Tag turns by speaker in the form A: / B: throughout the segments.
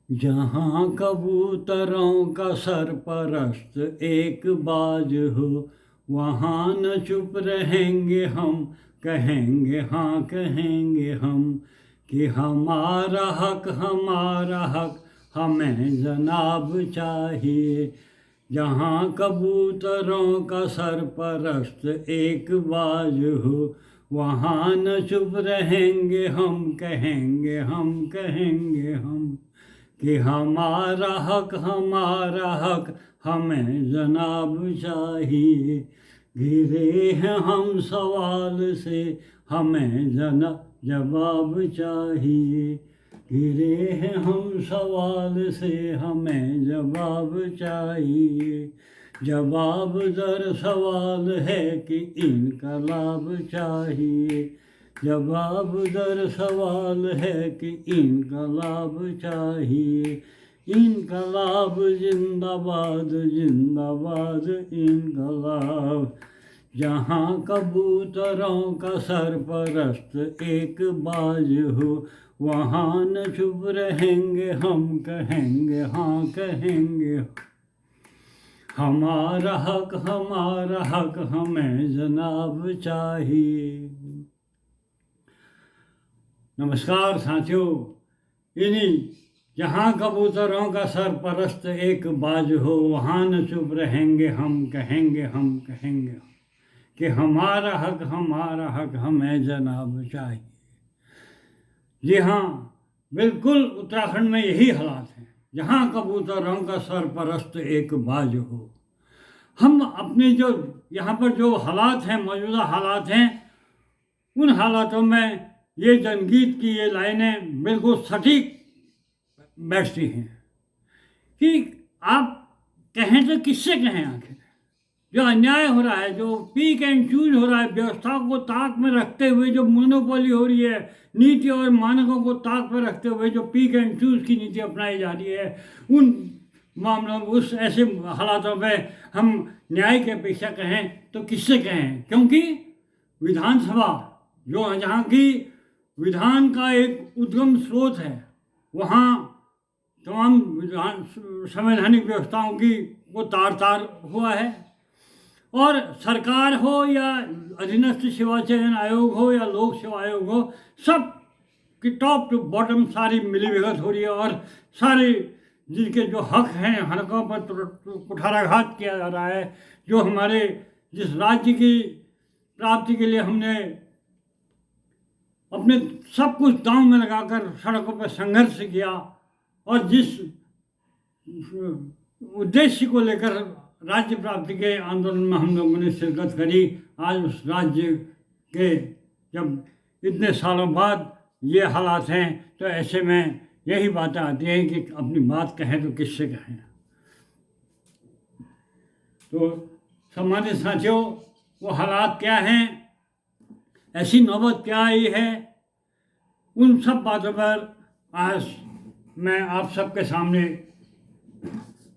A: जहाँ कबूतरों का सरपरस्त एक बाज हो, वहाँ न चुप रहेंगे हम, कहेंगे हाँ कहेंगे हम, कि हमारा हक हमें जनाब चाहिए। जहाँ कबूतरों का सरपरस्त एक बाज हो, वहाँ न चुप रहेंगे हम, कहेंगे हम, कि हमारा हक हमें जनाब चाहिए। घिरे हैं हम सवाल से, हमें जवाब चाहिए। घिरे हैं हम सवाल से, हमें जवाब चाहिए। जवाब दर सवाल है कि इनकलाब चाहिए। जवाब दर सवाल है कि इनकलाब चाहिए। इनकलाब जिंदाबाद जिंदाबाद इनकलाब। जहाँ कबूतरों का सरपरस्त एक बाज हो, वहाँ न चुप रहेंगे हम, कहेंगे हाँ कहेंगे। हमारा हक हमें जनाब चाहिए। नमस्कार साथियों। इन्हीं जहाँ कबूतरों का सरपरस्त एक बाज हो, वहाँ न चुप रहेंगे हम, कहेंगे कि हमारा हक हमें जनाब चाहिए। जी हाँ, बिल्कुल उत्तराखंड में यही हालात है। जहाँ कबूतरों का सरपरस्त एक बाज हो, हम अपने जो यहाँ पर जो हालात हैं, मौजूदा हालात हैं, उन हालातों में ये जनगीत की ये लाइनें बिल्कुल सटीक बैठती हैं कि आप कहें तो किससे कहें। आखिर जो अन्याय हो रहा है, जो पीक एंड चूज हो रहा है, व्यवस्था को ताक में रखते हुए जो मोनोपोली हो रही है, नीति और मानकों को ताक में रखते हुए जो पीक एंड चूज की नीति अपनाई जा रही है, उन मामलों में, उस ऐसे हालातों में हम न्याय की अपेक्षा कहें तो किससे कहें। क्योंकि विधानसभा जो जहाँ की विधान का एक उद्गम स्रोत है, वहाँ तमाम संवैधानिक व्यवस्थाओं की को तार तार हुआ है। और सरकार हो या अधीनस्थ सेवा चयन आयोग हो या लोक सेवा आयोग हो, सब की टॉप टू बॉटम सारी मिली भगत हो रही है। और सारे जिनके जो हक हैं, हकों पर कुठाराघात किया जा रहा है। जो हमारे जिस राज्य की प्राप्ति के लिए हमने अपने सब कुछ दांव में लगाकर सड़कों पर संघर्ष किया, और जिस उद्देश्य को लेकर राज्य प्राप्ति के आंदोलन में हम लोगों ने शिरकत करी, आज उस राज्य के जब इतने सालों बाद ये हालात हैं, तो ऐसे में यही बातें आती हैं कि अपनी बात कहें तो किससे कहें। तो सम्मानित साथियों, वो हालात क्या हैं, ऐसी नौबत क्या आई है, उन सब बातों पर आज मैं आप सबके सामने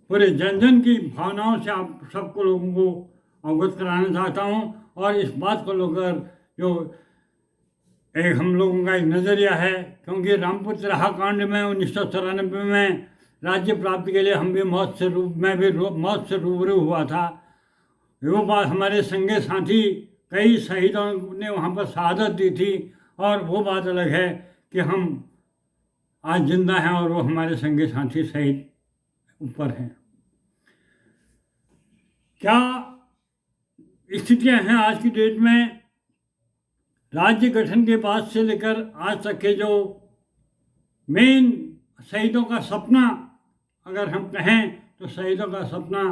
A: पूरे जन जन की भावनाओं से आप सबको लोगों को अवगत कराना चाहता हूँ। और इस बात को लेकर जो एक हम लोगों का एक नज़रिया है, क्योंकि रामपुर तिराहा कांड में 1994 में राज्य प्राप्ति के लिए हम भी मौत से रूबरू हुआ था। वो बात हमारे संगे साथी कई शहीदों ने वहाँ पर शहादत दी थी, और वो बात अलग है कि हम आज जिंदा हैं और वो हमारे संगे साथी शहीद ऊपर हैं। क्या स्थितियां हैं आज की डेट में। राज्य गठन के बाद से लेकर आज तक के जो मेन शहीदों का सपना, अगर हम कहें तो शहीदों का सपना,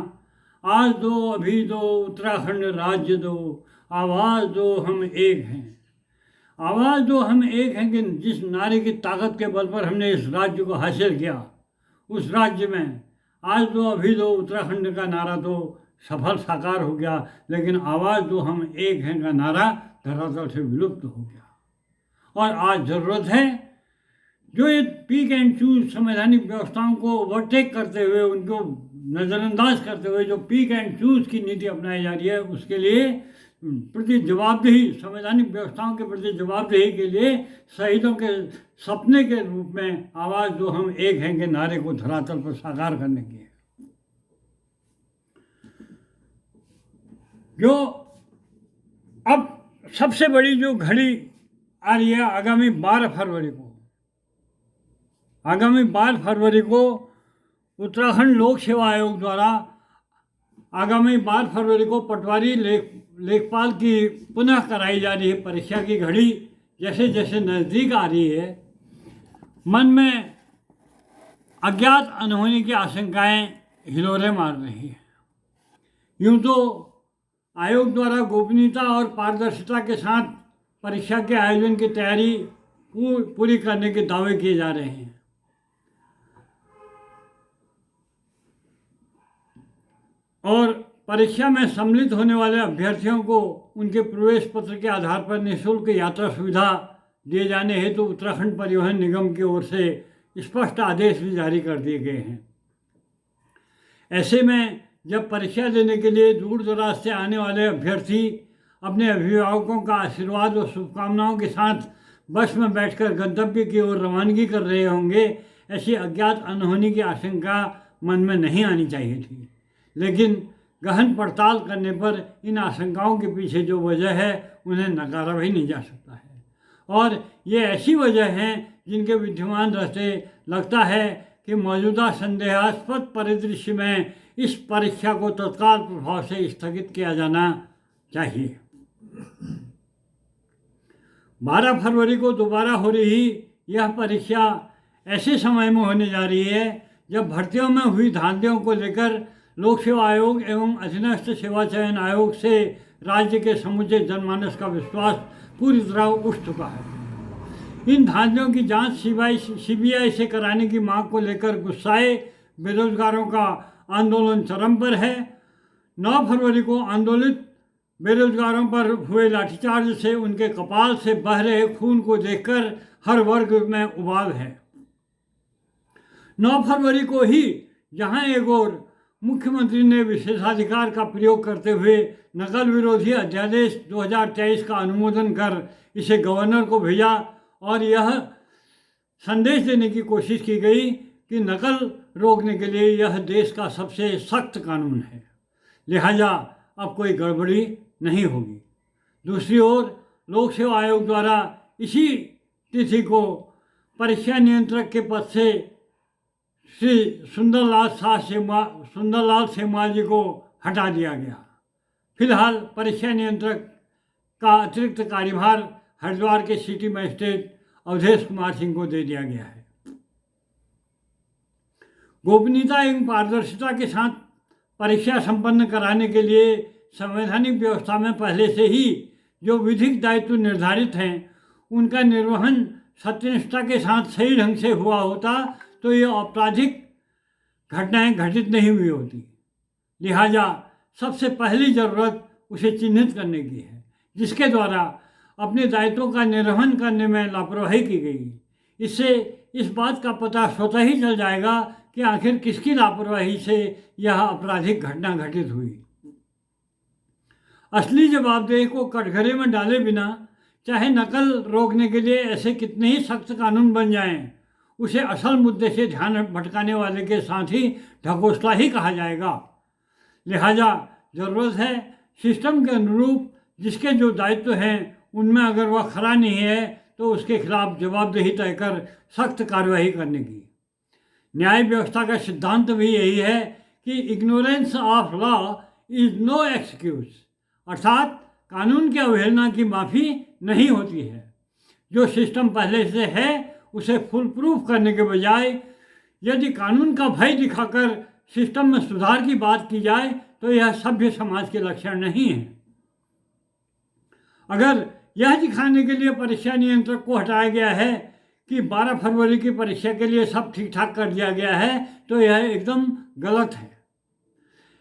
A: आज दो अभी दो उत्तराखंड राज्य दो, आवाज़ दो हम एक हैं। आवाज़ दो हम एक हैं कि जिस नारे की ताकत के बल पर हमने इस राज्य को हासिल किया, उस राज्य में आज दो अभी दो उत्तराखंड का नारा तो सफल साकार हो गया, लेकिन आवाज़ दो हम एक हैं का नारा धरातल से विलुप्त हो गया। और आज ज़रूरत है जो ये पीक एंड चूज संवैधानिक व्यवस्थाओं को ओवरटेक करते हुए, उनको नज़रअंदाज करते हुए जो पीक एंड चूज की नीति अपनाई जा रही है, उसके लिए प्रति जवाबदेही, संवैधानिक व्यवस्थाओं के प्रति जवाबदेही के लिए शहीदों के सपने के रूप में आवाज़ जो हम एक हैं के नारे को धरातल पर साकार करने की है। जो अब सबसे बड़ी जो घड़ी आ रही है आगामी 12 फरवरी को उत्तराखंड लोक सेवा आयोग द्वारा आगामी 12 फरवरी को पटवारी लेखपाल की पुनः कराई जा रही है परीक्षा की घड़ी जैसे जैसे नज़दीक आ रही है, मन में अज्ञात अनहोनी की आशंकाएं हिलोरे मार रही है। यूँ तो आयोग द्वारा गोपनीयता और पारदर्शिता के साथ परीक्षा के आयोजन की तैयारी पूरी करने के दावे किए जा रहे हैं, और परीक्षा में सम्मिलित होने वाले अभ्यर्थियों को उनके प्रवेश पत्र के आधार पर निःशुल्क यात्रा सुविधा दिए जाने हेतु उत्तराखंड परिवहन निगम की ओर से स्पष्ट आदेश भी जारी कर दिए गए हैं। ऐसे में जब परीक्षा देने के लिए दूर दराज से आने वाले अभ्यर्थी अपने अभिभावकों का आशीर्वाद और शुभकामनाओं के साथ बस में बैठकर गंतव्य की ओर रवानगी कर रहे होंगे, ऐसी अज्ञात अनहोनी की आशंका मन में नहीं आनी चाहिए थी। लेकिन गहन पड़ताल करने पर इन आशंकाओं के पीछे जो वजह है उन्हें नकारा भी नहीं जा सकता है, और ये ऐसी वजह हैं जिनके विद्यमान रहते लगता है कि मौजूदा संदेहास्पद परिदृश्य में इस परीक्षा को तत्काल प्रभाव से स्थगित किया जाना चाहिए। 12 फरवरी को दोबारा हो रही यह परीक्षा ऐसे समय में होने जा रही है जब भर्तियों में हुई धांधलियों को लेकर लोक सेवा आयोग एवं अधीनस्थ सेवा चयन आयोग से राज्य के समूचे जनमानस का विश्वास पूरी तरह उठ चुका है। इन धांधलियों की जांच सीबीआई से कराने की मांग को लेकर गुस्साए बेरोजगारों का आंदोलन चरम पर है। 9 फरवरी को आंदोलित बेरोजगारों पर हुए लाठीचार्ज से उनके कपाल से बह रहे खून को देखकर हर वर्ग में उबाल है। 9 फरवरी को ही जहां एक ओर मुख्यमंत्री ने विशेषाधिकार का प्रयोग करते हुए नकल विरोधी अध्यादेश 2023 का अनुमोदन कर इसे गवर्नर को भेजा और यह संदेश देने की कोशिश की गई कि नकल रोकने के लिए यह देश का सबसे सख्त कानून है, लिहाजा अब कोई गड़बड़ी नहीं होगी। दूसरी ओर लोक सेवा आयोग द्वारा इसी तिथि को परीक्षा नियंत्रक के पद से श्री सुंदरलाल सेमवाल जी को हटा दिया गया। फिलहाल परीक्षा नियंत्रक का अतिरिक्त कार्यभार हरिद्वार के सिटी मजिस्ट्रेट अवधेश कुमार सिंह को दे दिया गया है। गोपनीयता एवं पारदर्शिता के साथ परीक्षा संपन्न कराने के लिए संवैधानिक व्यवस्था में पहले से ही जो विधिक दायित्व निर्धारित हैं उनका निर्वहन सत्यनिष्ठा के साथ सही ढंग से हुआ होता तो ये आपराधिक घटनाएं घटित नहीं हुई होती। लिहाजा सबसे पहली ज़रूरत उसे चिन्हित करने की है जिसके द्वारा अपने दायित्वों का निर्वहन करने में लापरवाही की गई। इससे इस बात का पता स्वतः ही चल जाएगा कि आखिर किसकी लापरवाही से यह आपराधिक घटना घटित हुई। असली जवाबदेही को कटघरे में डाले बिना चाहे नकल रोकने के लिए ऐसे कितने ही सख्त कानून बन जाएं, उसे असल मुद्दे से ध्यान भटकाने वाले के साथ ही ढकोसला ही कहा जाएगा। लिहाजा ज़रूरत है सिस्टम के अनुरूप जिसके जो दायित्व हैं उनमें अगर वह खरा नहीं है तो उसके खिलाफ जवाबदेही तय कर सख्त कार्रवाई करने की। न्याय व्यवस्था का सिद्धांत भी यही है कि ignorance of law is no excuse, अर्थात कानून की अवहेलना की माफ़ी नहीं होती है। जो सिस्टम पहले से है उसे फुल प्रूफ करने के बजाय यदि कानून का भय दिखाकर सिस्टम में सुधार की बात की जाए तो यह सभ्य समाज के लक्षण नहीं है। अगर यह दिखाने के लिए परीक्षा नियंत्रक को हटाया गया है कि 12 फरवरी की परीक्षा के लिए सब ठीक ठाक कर दिया गया है तो यह एकदम गलत है।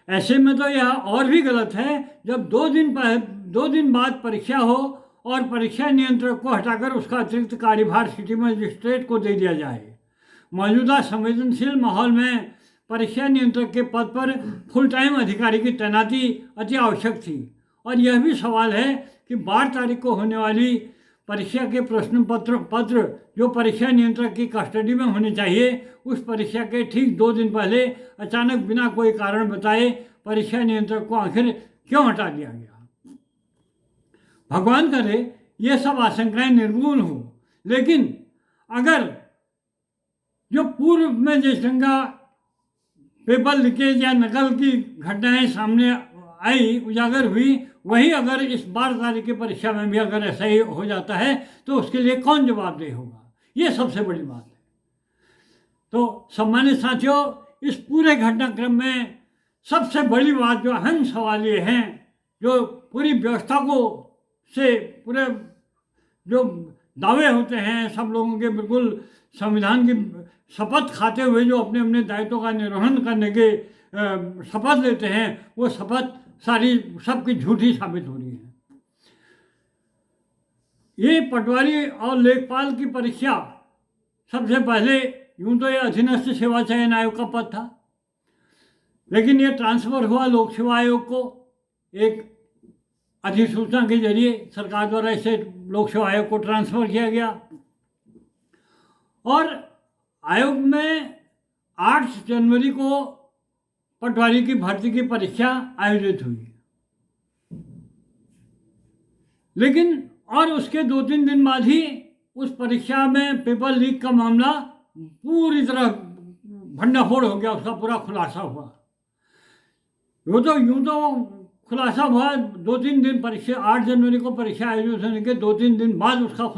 A: ऐसे में तो यह और भी गलत है जब 2 दिन बाद परीक्षा हो और परीक्षा नियंत्रक को हटाकर उसका अतिरिक्त कार्यभार सिटी मजिस्ट्रेट को दे दिया जाए। मौजूदा संवेदनशील माहौल में परीक्षा नियंत्रक के पद पर फुल टाइम अधिकारी की तैनाती अति आवश्यक थी और यह भी सवाल है कि 12 तारीख को होने वाली परीक्षा के प्रश्न पत्र जो परीक्षा नियंत्रक की कस्टडी में होने चाहिए, उस परीक्षा के ठीक 2 दिन पहले अचानक बिना कोई कारण बताए परीक्षा नियंत्रक को आखिर क्यों हटा दिया गया। भगवान करे ये सब आशंकाएं निर्मूल हो, लेकिन अगर जो पूर्व में जिस ढंग का पेपर लीकेज या नकल की घटनाएं सामने आई, उजागर हुई, वही अगर इस 12 तारीख की परीक्षा में भी अगर ऐसा ही हो जाता है तो उसके लिए कौन जवाबदेह होगा, ये सबसे बड़ी बात है। तो सम्मानित साथियों, इस पूरे घटनाक्रम में सबसे बड़ी बात जो अहम सवाल ये हैं, जो पूरी व्यवस्था को से पूरे जो दावे होते हैं सब लोगों के, बिल्कुल संविधान की शपथ खाते हुए जो अपने अपने दायित्वों का निर्वहन करने के शपथ लेते हैं, वो शपथ सारी सबकी झूठी साबित हो रही है। ये पटवारी और लेखपाल की परीक्षा सबसे पहले यूं तो ये अधीनस्थ सेवा चयन आयोग का पद था, लेकिन ये ट्रांसफर हुआ लोक सेवा आयोग को। एक अधिसूचना के जरिए सरकार द्वारा इसे लोक सेवा आयोग को ट्रांसफर किया गया और आयोग में 8 जनवरी को पटवारी की भर्ती की परीक्षा आयोजित हुई, लेकिन और उसके 2-3 दिन बाद ही उस परीक्षा में पेपर लीक का मामला पूरी तरह भंडाफोड़ हो गया, उसका पूरा खुलासा हुआ। यूँ तो खुलासा हुआ 2-3 दिन परीक्षा, 8 जनवरी को परीक्षा आयोजित होने के 2-3 दिन बाद उसका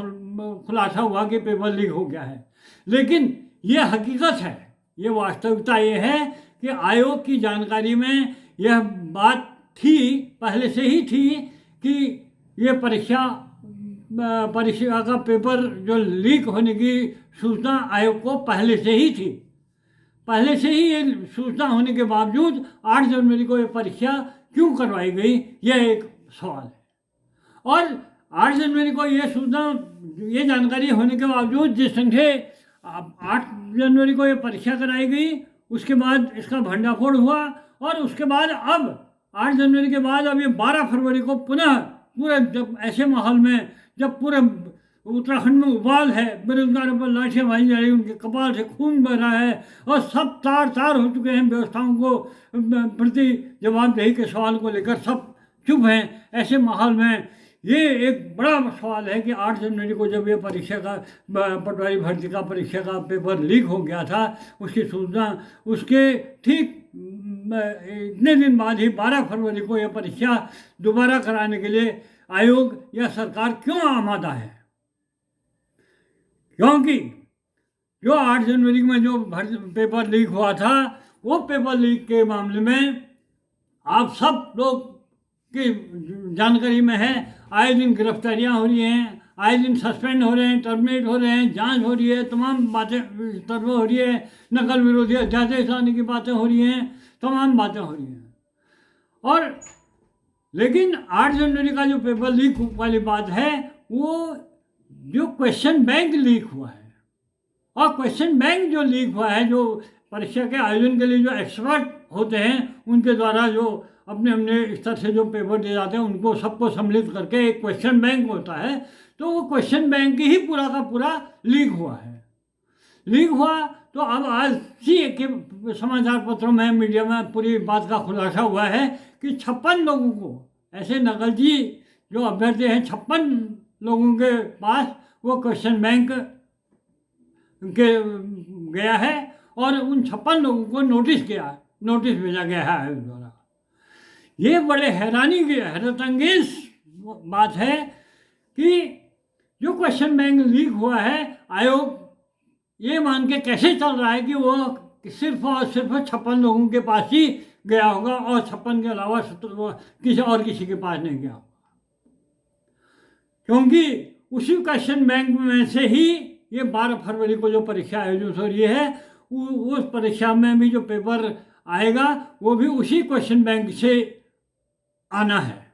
A: खुलासा हुआ कि पेपर लीक हो गया है। लेकिन ये हकीकत है, ये वास्तविकता ये है कि आयोग की जानकारी में यह बात थी, पहले से ही थी कि ये परीक्षा का पेपर जो लीक होने की सूचना आयोग को पहले से ही थी। पहले से ही ये सूचना होने के बावजूद 8 जनवरी को ये परीक्षा क्यों करवाई गई, यह एक सवाल है। और 8 जनवरी को ये सूचना, ये जानकारी होने के बावजूद जिस संख्या 8 जनवरी को ये परीक्षा कराई गई, उसके बाद इसका भंडाफोड़ हुआ और उसके बाद अब 8 जनवरी के बाद अब ये 12 फरवरी को पुनः पूरे जब ऐसे माहौल में जब पूरे उत्तराखंड में उबाल है, बेरोजगारों पर लाठियाँ भाई जा रही, उनके कपाल से खून बह रहा है और सब तार हो चुके हैं व्यवस्थाओं को प्रति जवाबदेही के सवाल को लेकर, सब चुप हैं। ऐसे माहौल में ये एक बड़ा सवाल है कि 8 जनवरी को जब ये परीक्षा का पटवारी भर्ती का परीक्षा का पेपर लीक हो गया था, उसकी सूचना उसके ठीक इतने दिन बाद ही 12 फरवरी को यह परीक्षा दोबारा कराने के लिए आयोग या सरकार क्यों आमादा है। क्योंकि जो 8 जनवरी में जो पेपर लीक हुआ था, वो पेपर लीक के मामले में आप सब लोग की जानकारी में है, आए दिन गिरफ्तारियां हो रही हैं, आए दिन सस्पेंड हो रहे हैं, टर्मिनेट हो रहे हैं, जांच हो रही है, तमाम बातें तरह हो रही है, नकल विरोधी अध्यादेश लाने की बातें हो रही हैं, तमाम बातें हो रही हैं। और लेकिन 8 जनवरी का जो पेपर लीक वाली बात है, वो जो क्वेश्चन बैंक लीक हुआ है, और क्वेश्चन बैंक जो लीक हुआ है, जो परीक्षा के आयोजन के लिए जो एक्सपर्ट होते हैं उनके द्वारा जो अपने अपने स्तर से जो पेपर दिए जाते हैं, उनको सबको सम्मिलित करके एक क्वेश्चन बैंक होता है, तो वो क्वेश्चन बैंक ही पूरा का पूरा लीक हुआ है। लीक हुआ तो अब आज सी के समाचार पत्रों में, मीडिया में पूरी बात का खुलासा हुआ है कि 56 लोगों को, ऐसे नकलची जो अभ्यर्थी हैं 56 लोगों के पास वो क्वेश्चन बैंक के गया है और उन 56 लोगों को नोटिस भेजा गया है आयोग द्वारा। ये बड़े हैरतअंगेज बात है कि जो क्वेश्चन बैंक लीक हुआ है, आयोग ये मान के कैसे चल रहा है कि वो सिर्फ और सिर्फ 56 लोगों के पास ही गया होगा और 56 के अलावा किसी के पास नहीं गया होगा। क्योंकि उसी क्वेश्चन बैंक में से ही ये 12 फरवरी को जो परीक्षा आयोजित हो रही है, उस परीक्षा में भी जो पेपर आएगा वो भी उसी क्वेश्चन बैंक से आना है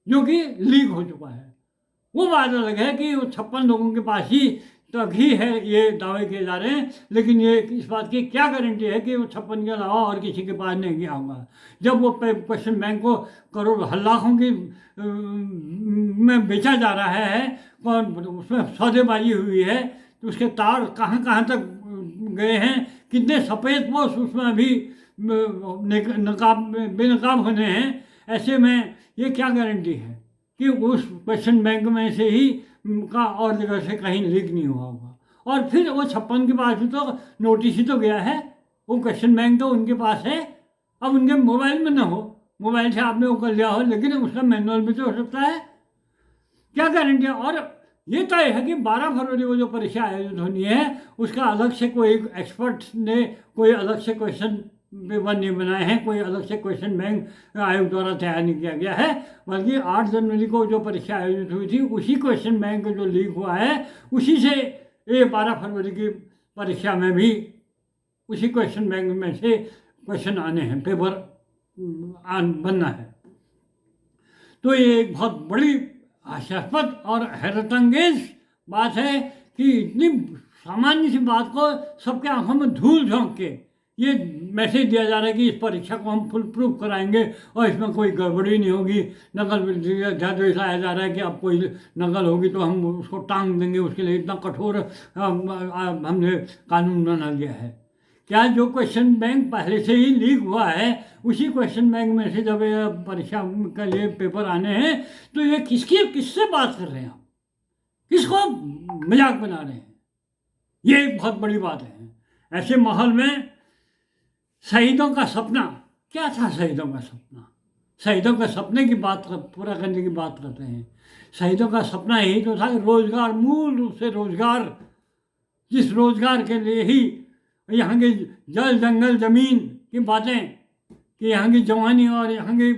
A: जो कि लीक हो चुका है। वो बात अलग है कि वो 56 लोगों के पास ही तक ही है ये दावे किए जा रहे हैं, लेकिन ये इस बात की क्या गारंटी है कि वो 56 के अलावा और किसी के पास नहीं गया होगा। जब वो क्वेश्चन बैंक को करोड़ लाखों की में बेचा जा रहा है, और उसमें सौदेबाजी हुई है, तो उसके तार कहाँ कहाँ तक गए हैं, कितने सफ़ेद पोस्ट उसमें अभी नकाब बेनकाब होने हैं, ऐसे में ये क्या गारंटी है कि उस क्वेश्चन बैंक में से ही का और जगह से कहीं लीक नहीं हुआ होगा। और फिर वो 56 के पास भी तो नोटिस ही तो गया है, वो क्वेश्चन बैंक तो उनके पास है। अब उनके मोबाइल में ना हो, मोबाइल से आपने वो कर लिया हो, लेकिन उसका मैनुअल भी तो हो सकता है, क्या गारंटी है। और ये तय है कि 12 फरवरी को जो परीक्षा आयोजित होनी है, उसका अलग से कोई एक्सपर्ट ने कोई अलग से क्वेश्चन पेपर नहीं बनाए हैं, कोई अलग से क्वेश्चन बैंक आयोग द्वारा तैयार नहीं किया गया है, बल्कि 8 जनवरी को जो परीक्षा आयोजित हुई थी, उसी क्वेश्चन बैंक जो लीक हुआ है, उसी से ये 12 फरवरी की परीक्षा में भी उसी क्वेश्चन बैंक में से क्वेश्चन आने हैं, पेपर बनना है। तो ये एक बहुत बड़ी हास्यास्पद और हैरतअंगेज बात है कि इतनी सामान्य सी बात को सबके आंखों में धूल झोंक के ये मैसेज दिया जा रहा है कि इस परीक्षा को हम फुल प्रूफ कराएंगे और इसमें कोई गड़बड़ी नहीं होगी। नकल ज़्यादा ऐसा आया जा रहा है कि अब कोई नकल होगी तो हम उसको टांग देंगे, उसके लिए इतना कठोर हमने कानून बना दिया है। क्या जो क्वेश्चन बैंक पहले से ही लीक हुआ है, उसी क्वेश्चन बैंक में से जब ये परीक्षा के लिए पेपर आने हैं, तो ये किससे बात कर रहे हैं, आप किसको मजाक बना रहे हैं, ये एक बहुत बड़ी बात है। ऐसे माहौल में शहीदों का सपना क्या था, शहीदों का सपना, शहीदों के सपने की बात पूरा करने की बात करते हैं। शहीदों का सपना यही तो था कि रोजगार, मूल रूप से रोजगार, जिस रोजगार के लिए ही यहाँ के जल जंगल जमीन की बातें, कि यहाँ की जवानी और यहाँ की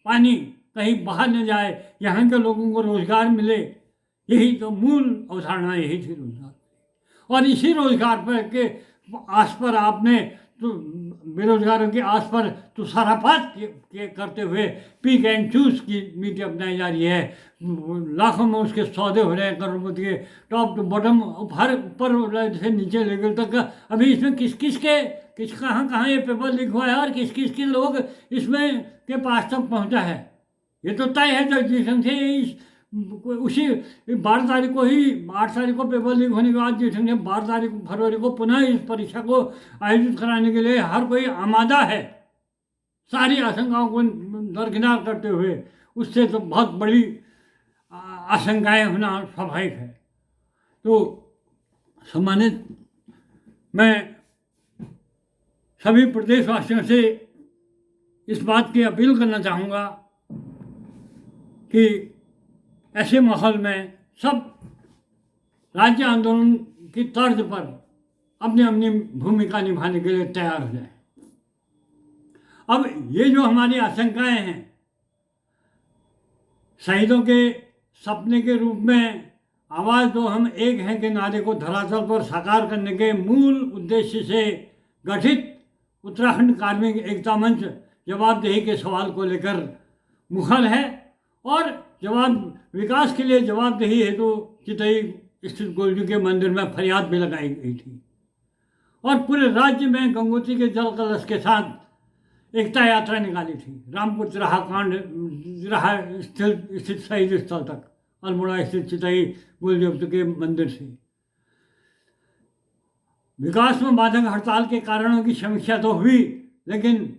A: पानी कहीं बाहर न जाए, यहाँ के लोगों को रोजगार मिले, यही तो मूल अवधारणा यही थी रोजगार। और इसी रोजगार पर के आस पर आपने तो बेरोजगारों के आस पर तुषारापात करते हुए पिक एंड चूज की नीति अपनाई जा रही है। लाखों में उसके सौदे हो रहे हैं, करोड़पति के, टॉप टू बॉटम, हर ऊपर से नीचे लेवल तक। अभी इसमें किस कहाँ ये पेपर लीक हुआ है और किस के लोग इसमें के पास तक पहुंचा है, ये तो तय है। जिस ढंग से उसी 12 तारीख को ही, 8 तारीख को पेपर लीक होने के बाद जिस ढंग से 12 तारीख फरवरी को पुनः इस परीक्षा को आयोजित कराने के लिए हर कोई आमादा है, सारी आशंकाओं को दरकिनार करते हुए, उससे तो बहुत बड़ी आशंकाएं होना स्वाभाविक है। तो सम्मानित, मैं सभी प्रदेशवासियों से इस बात की अपील करना चाहूँगा कि ऐसे माहौल में सब राज्य आंदोलन की तर्ज पर अपनी अपनी भूमिका निभाने के लिए तैयार हो जाए। अब ये जो हमारी आशंकाएं हैं, शहीदों के सपने के रूप में आवाज़ दो हम एक हैं के नारे को धरातल पर साकार करने के मूल उद्देश्य से गठित उत्तराखंड कार्मिक एकता मंच जवाबदेही के सवाल को लेकर मुखर है, और विकास के लिए जवाबदेही हेतु तो चितई स्थित गोलजू के मंदिर में फरियाद भी लगाई गई थी, और पूरे राज्य में गंगोत्री के जल कलश के साथ एकता यात्रा निकाली थी, रामपुर तिराहा स्थित शहीद स्थल तक, अल्मोड़ा स्थित चितई गोलजू के मंदिर से। विकास में बाधक हड़ताल के कारणों की समीक्षा तो हुई, लेकिन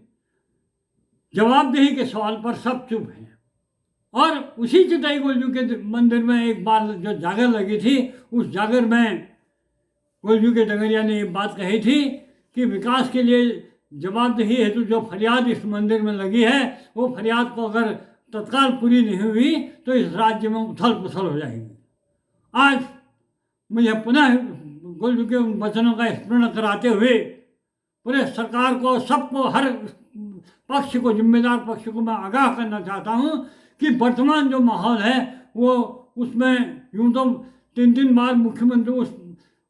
A: जवाबदेही के सवाल पर सब चुप हैं। और उसी चितई गोलजू के मंदिर में एक बार जो जागर लगी थी, उस जागर में गोलजू के डगरिया ने ये बात कही थी कि विकास के लिए जवाबदेही हेतु जो फरियाद इस मंदिर में लगी है, वो फरियाद को अगर तत्काल पूरी नहीं हुई तो इस राज्य में उथल पुथल हो जाएगी। आज मुझे पुनः गोलजू के उन वचनों का स्मरण कराते हुए पूरे सरकार को, सबको, हर पक्ष को, जिम्मेदार पक्ष को मैं आगाह करना चाहता हूँ कि वर्तमान जो माहौल है वो, उसमें यूँ तो 3 बार मुख्यमंत्री उस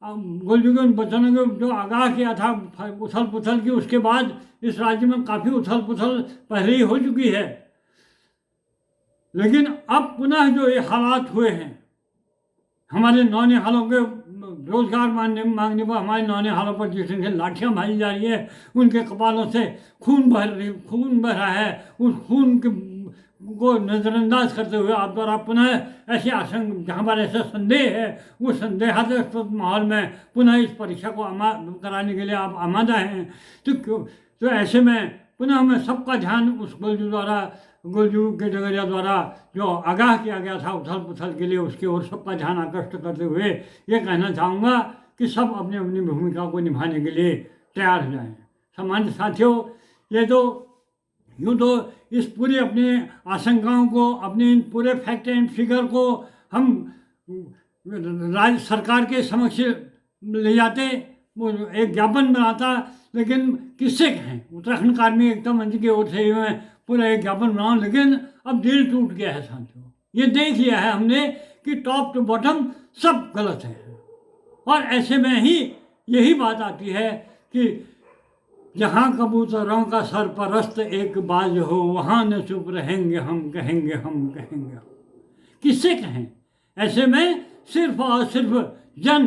A: गोलजू के वचनों के जो आगाह किया था उथल पुथल की, उसके बाद इस राज्य में काफ़ी उथल पुथल पहले ही हो चुकी है, लेकिन अब पुनः जो ये हालात हुए हैं, हमारे नौनिहालों के रोजगार मांगने पर हमारे नौनिहालों पर जिस ढंग से लाठियाँ मारी जा रही है, उनके कपालों से खून बह रहा है, उस खून को नज़रअंदाज करते हुए आप द्वारा पुनः ऐसे आशंक जहाँ पर ऐसा संदेह है, वो संदेहास्पद माहौल में पुनः इस परीक्षा को कराने के लिए आप आमादा हैं। तो ऐसे में पुनः हमें सबका ध्यान उस गोलजू के डगरिया द्वारा जो आगाह किया गया था उथल पुथल के लिए, उसकी ओर सबका ध्यान आकृष्ट करते हुए ये कहना चाहूँगा कि सब अपनी अपनी भूमिका को निभाने के लिए तैयार हो जाएं। सम्मानित साथियों, ये तो यूँ तो इस पूरी अपनी आशंकाओं को, अपने इन पूरे फैक्ट एंड फिगर को हम राज्य सरकार के समक्ष ले जाते, वो एक ज्ञापन बनाता, लेकिन किससे कहें? उत्तराखंड कार्मिक एकता मंच की ओर से मैं पूरा एक ज्ञापन बनाऊँ, लेकिन अब दिल टूट गया है साथियों। ये देख लिया है हमने कि टॉप टू बॉटम सब गलत है, और ऐसे में ही यही बात आती है कि जहाँ कबूतरों का सरपरस्त एक बाज हो, वहाँ न चुप रहेंगे हम, कहेंगे हम, कहेंगे हम। किससे कहें? ऐसे में सिर्फ और सिर्फ जन,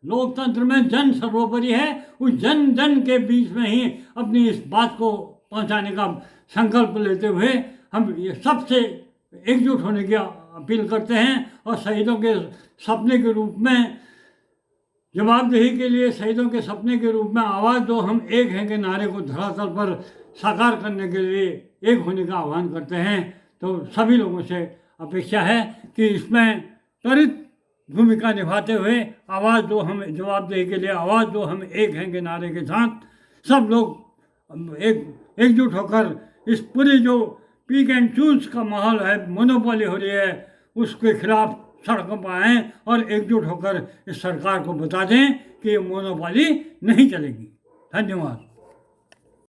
A: लोकतंत्र में जन सर्वोपरि है, उस जन जन के बीच में ही अपनी इस बात को पहुंचाने का संकल्प लेते हुए हम ये सबसे एकजुट होने की अपील करते हैं, और शहीदों के सपने के रूप में, जवाबदेही के लिए शहीदों के सपने के रूप में आवाज़ दो हम एक हैं के नारे को धरातल पर साकार करने के लिए एक होने का आह्वान करते हैं। तो सभी लोगों से अपेक्षा है कि इसमें त्वरित भूमिका निभाते हुए आवाज़ दो हम, जवाबदेही के लिए आवाज़ दो हम एक हैं के नारे के साथ सब लोग एकजुट होकर इस पूरी जो पीक एंड चूज का माहौल है, मोनोपोली हो रही है, उसके खिलाफ सड़कों पर आएँ और एकजुट होकर इस सरकार को बता दें कि ये मोनोपोली नहीं चलेगी। धन्यवाद।